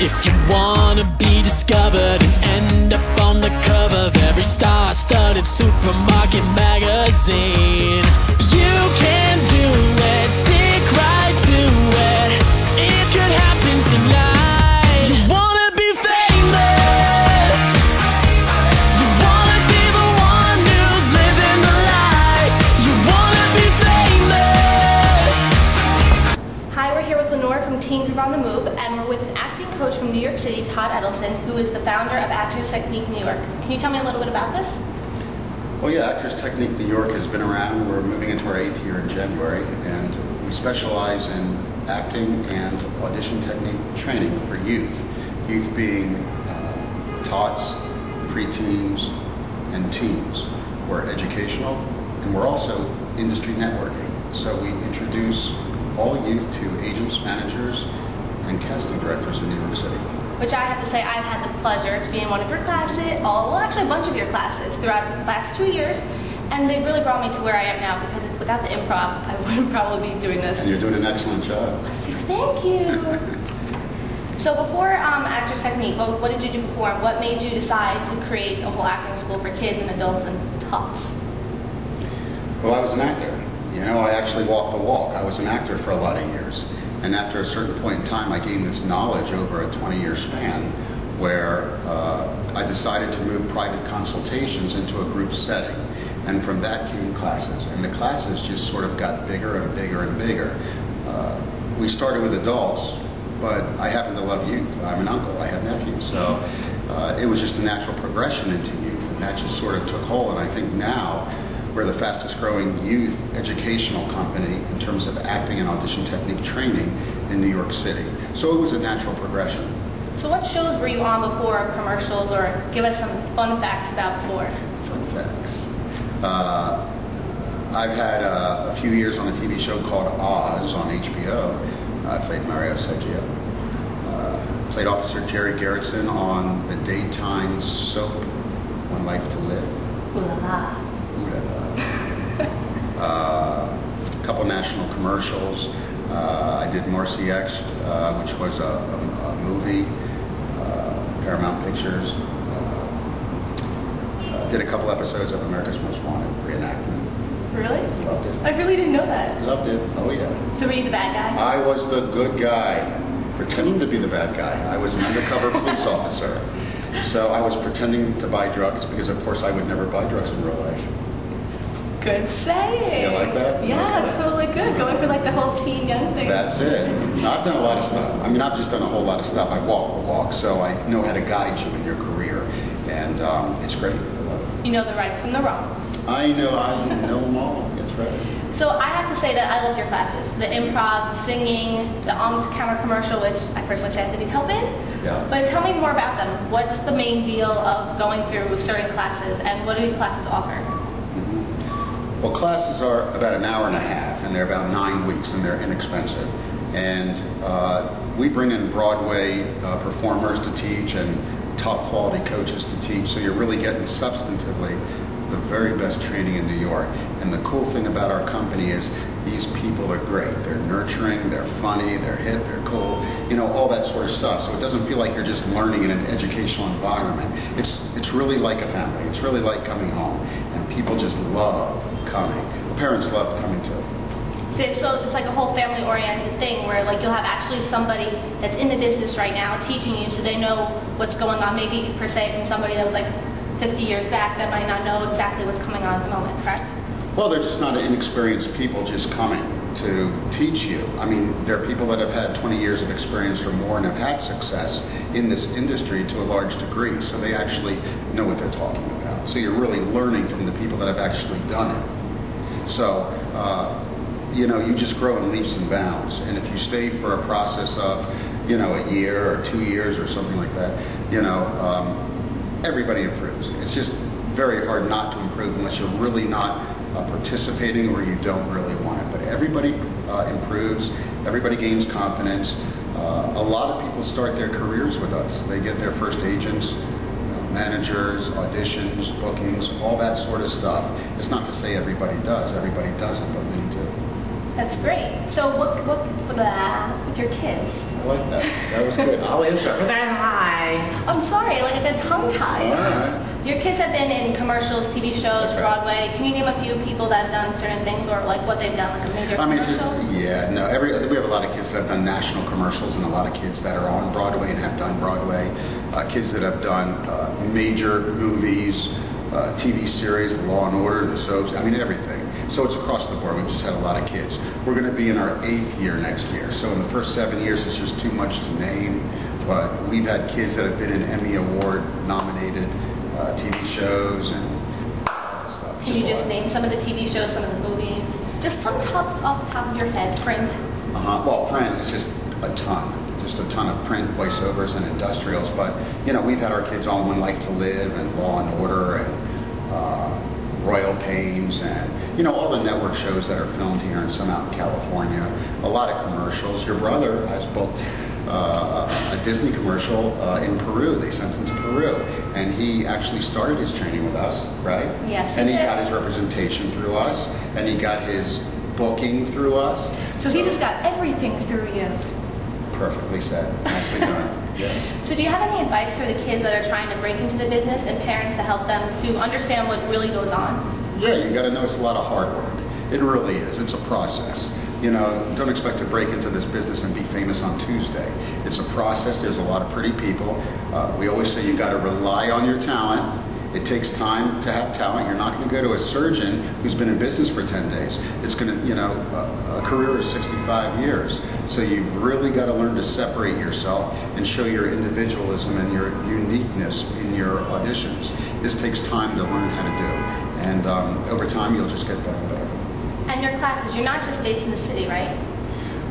If you wanna be discovered and end up on the cover of every star-studded supermarket magazine, you can do it, stick right to it. It could happen tonight. You wanna be famous. You wanna be the one who's living the life. You wanna be famous. Hi, we're here with Lenore from Teen Group on the Move, and we're with an acting coach from New York City, Todd Etelson, who is the founder of Actors Technique New York. Can you tell me a little bit about this? Well, yeah, Actors Technique New York has been around. We're moving into our 8th year in January, and we specialize in acting and audition technique training for youth. Youth being tots, preteens, and teens. We're educational, and we're also industry networking. So we introduce all youth to agents, managers, and casting directors in New York City. Which I have to say, I've had the pleasure to be in one of your classes, actually a bunch of your classes throughout the last 2 years, and they really brought me to where I am now, because without the improv, I wouldn't probably be doing this. And you're doing an excellent job. Thank you. So before Actors Technique, what did you do before, and what made you decide to create a whole acting school for kids and adults and tots? Well, I was an actor. You know, I actually walked the walk. I was an actor for a lot of years. And after a certain point in time, I gained this knowledge over a 20-year span where I decided to move private consultations into a group setting. And from that came classes. And the classes just sort of got bigger and bigger and bigger. We started with adults, but I happen to love youth. I'm an uncle. I have nephews. So it was just a natural progression into youth. And that just sort of took hold. And I think now we're the fastest growing youth educational company in terms of acting and audition technique training in New York City. So it was a natural progression. So what shows were you on before, commercials, or give us some fun facts about before? Fun facts. I've had a few years on a TV show called Oz on HBO. I played Mario Seggio. Played Officer Jerry Garrettson on the daytime soap One Life to Live. Ooh-la-la. A couple national commercials. I did Marcy X, which was a movie, Paramount Pictures. Did a couple episodes of America's Most Wanted reenactment. Really? Loved it. I really didn't know that. Loved it. Oh yeah. So were you the bad guy? I was the good guy, pretending to be the bad guy. I was an undercover police officer. So I was pretending to buy drugs because, of course, I would never buy drugs in real life. Good saying. You like that? Yeah, it's totally good. Going for like the whole teen young thing. That's it. Now, I've done a lot of stuff. I mean, I've just done a whole lot of stuff. I walk the walk, so I know how to guide you in your career, and it's great. I love it. You know the rights from the wrongs. I know them all. That's right. So I have to say that I love your classes. The improv, the singing, the on-camera commercial, which I personally say I need help in. Yeah. But tell me more about them. What's the main deal of going through certain classes, and what do these classes offer? Well, classes are about an hour and a half, and they're about 9 weeks, and they're inexpensive. And we bring in Broadway performers to teach and top quality coaches to teach, so you're really getting substantively the very best training in New York. And the cool thing about our company is these people are great. They're nurturing, they're funny, they're hip, they're cool, you know, all that sort of stuff. So it doesn't feel like you're just learning in an educational environment. It's really like a family. It's really like coming home. And people just love coming. The parents love coming too. So it's like a whole family-oriented thing where like you'll have actually somebody that's in the business right now teaching you, so they know what's going on, maybe per se from somebody that was like 50 years back that might not know exactly what's coming on at the moment, correct? Well, they're just not inexperienced people just coming to teach you. I mean, they're people that have had 20 years of experience or more and have had success in this industry to a large degree, so they actually know what they're talking about. So you're really learning from the people that have actually done it. So, you know, you just grow in leaps and bounds. And if you stay for a process of, you know, a year or 2 years or something like that, you know, everybody improves. It's just very hard not to improve unless you're really not participating or you don't really want it. But everybody improves, everybody gains confidence. A lot of people start their careers with us. They get their first agents, managers, auditions, bookings, all that sort of stuff. It's not to say everybody does. Everybody doesn't, but many do. That's great. So what with your kids, I like that. That was good. I'll answer. Hi. I'm sorry, like I said, tongue-tied. All right. Your kids have been in commercials, TV shows, That's right. Broadway. Can you name a few people that have done certain things, or like what they've done, like a major commercial? Yeah, no. We have a lot of kids that have done national commercials, and a lot of kids that are on Broadway and have done Broadway. Kids that have done major movies, TV series, Law and Order, the soaps. I mean, everything. So it's across the board. We've just had a lot of kids. We're going to be in our 8th year next year. So in the first 7 years, it's just too much to name. But we've had kids that have been in Emmy Award nominated TV shows and stuff. Can you just name some of the TV shows, some of the movies? Just some tops off the top of your head. Print. Well, print is just a ton. Just a ton of print, voiceovers, and industrials. But, you know, we've had our kids on One Life to Live and Law and Order and Royal Pains and, you know, all the network shows that are filmed here and some out in California. A lot of commercials. Your brother has booked a Disney commercial in Peru. They sent him to Peru. And he actually started his training with us, right? Yes. And he got his representation through us. And he got his booking through us. So he just got everything through you. Perfectly said. Nicely done. Yes. So do you have any advice for the kids that are trying to break into the business and parents to help them to understand what really goes on? Yeah, you got to know it's a lot of hard work. It really is. It's a process. You know, don't expect to break into this business and be famous on Tuesday. It's a process. There's a lot of pretty people. We always say you got to rely on your talent. It takes time to have talent. You're not going to go to a surgeon who's been in business for 10 days. It's going to, you know, a career is 65 years. So you've really got to learn to separate yourself and show your individualism and your uniqueness in your auditions. This takes time to learn how to do. And over time, you'll just get better and better. And your classes, you're not just based in the city, right?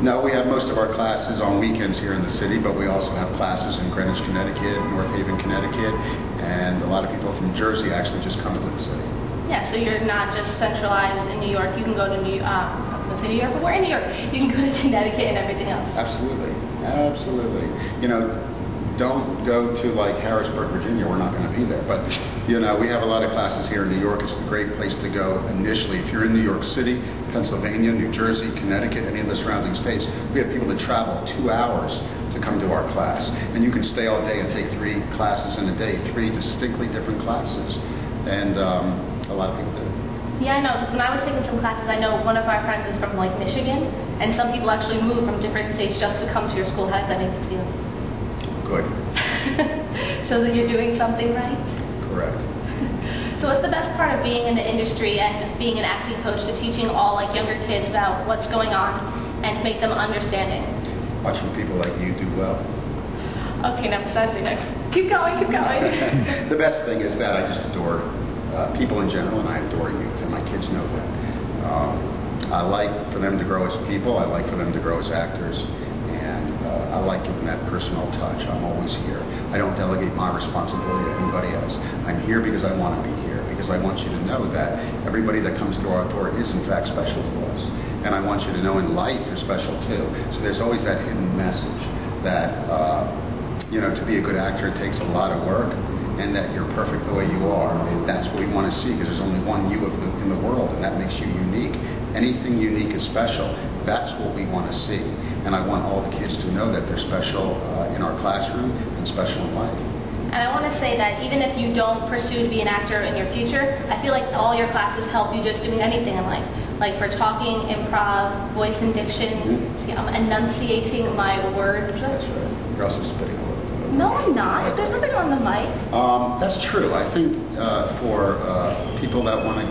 No, we have most of our classes on weekends here in the city, but we also have classes in Greenwich, Connecticut, North Haven, Connecticut, and a lot of people from Jersey actually just come to the city. Yeah, so you're not just centralized in New York. You can go to New York, I was going to say New York, but we're in New York. You can go to Connecticut and everything else. Absolutely. Absolutely. You know, don't go to like Harrisburg, Virginia. We're not going to be there. But, you know, we have a lot of classes here in New York. It's a great place to go initially. If you're in New York City, Pennsylvania, New Jersey, Connecticut, any of the surrounding states, we have people that travel 2 hours to come to our class. And you can stay all day and take 3 classes in a day, 3 distinctly different classes. And a lot of people do. Yeah, I know, because when I was taking some classes, I know one of our friends is from, like, Michigan, and some people actually move from different states just to come to your school. How does that make you feel? Good. So that you're doing something right? Correct. So what's the best part of being in the industry and being an acting coach to teaching all, like, younger kids about what's going on and to make them understanding? Watching people like you do well. Okay, now besides me next. Keep going, keep going. The best thing is that I just adore people in general, and I adore youth, and my kids know that. I like for them to grow as people. I like for them to grow as actors. And I like giving that personal touch. I'm always here. I don't delegate my responsibility to anybody else. I'm here because I want to be here, because I want you to know that everybody that comes through our door is in fact special to us. And I want you to know in life you're special too. So there's always that hidden message that, you know, to be a good actor it takes a lot of work, and that you're perfect the way you are. And that's what we want to see, because there's only one you in the world, and that makes you unique. Anything unique is special. That's what we want to see. And I want all the kids to know that they're special in our classroom and special in life. And I want to say that even if you don't pursue to be an actor in your future, I feel like all your classes help you just doing anything in life. Like for talking, improv, voice and diction, see, I'm enunciating my words. That's right. You're also spitting a little bit. No, I'm not. There's nothing on the mic. That's true. I think for people that want to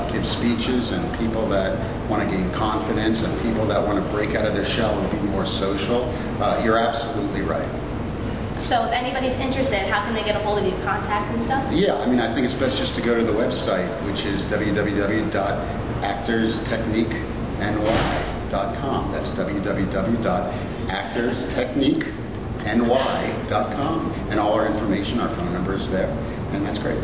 give speeches and people that want to gain confidence and people that want to break out of their shell and be more social, you're absolutely right. So if anybody's interested, how can they get a hold of you? Contact and stuff? Yeah, I mean, I think it's best just to go to the website, which is www.actorstechniqueny.com. That's www.actorstechniqueny.com. And all our information, our phone number is there. And that's great.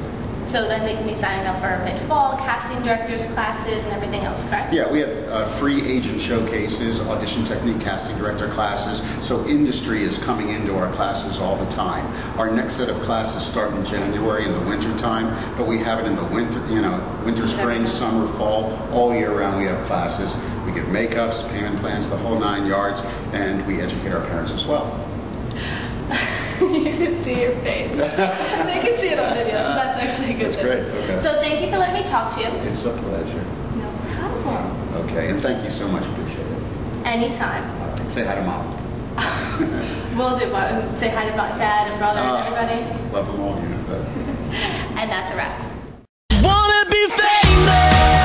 So then they can be signing up for mid-fall, casting directors classes, and everything else, correct? Yeah, we have free agent showcases, audition technique, casting director classes. So industry is coming into our classes all the time. Our next set of classes start in January in the winter time, but we have it in the winter, you know, winter, spring, summer, fall, all year round we have classes. We give makeups, payment plans, the whole 9 yards, and we educate our parents as well. You should see your face. They can see it on video, so that's actually a good That's thing. great. Okay. So thank you for letting me talk to you. It's a pleasure. No problem. Okay, and thank you so much. Appreciate it. Anytime. All right. Say hi to Mom. Will do. Say hi to Dad and brother and everybody. Love them all, you know that. And that's a wrap. Wanna be famous.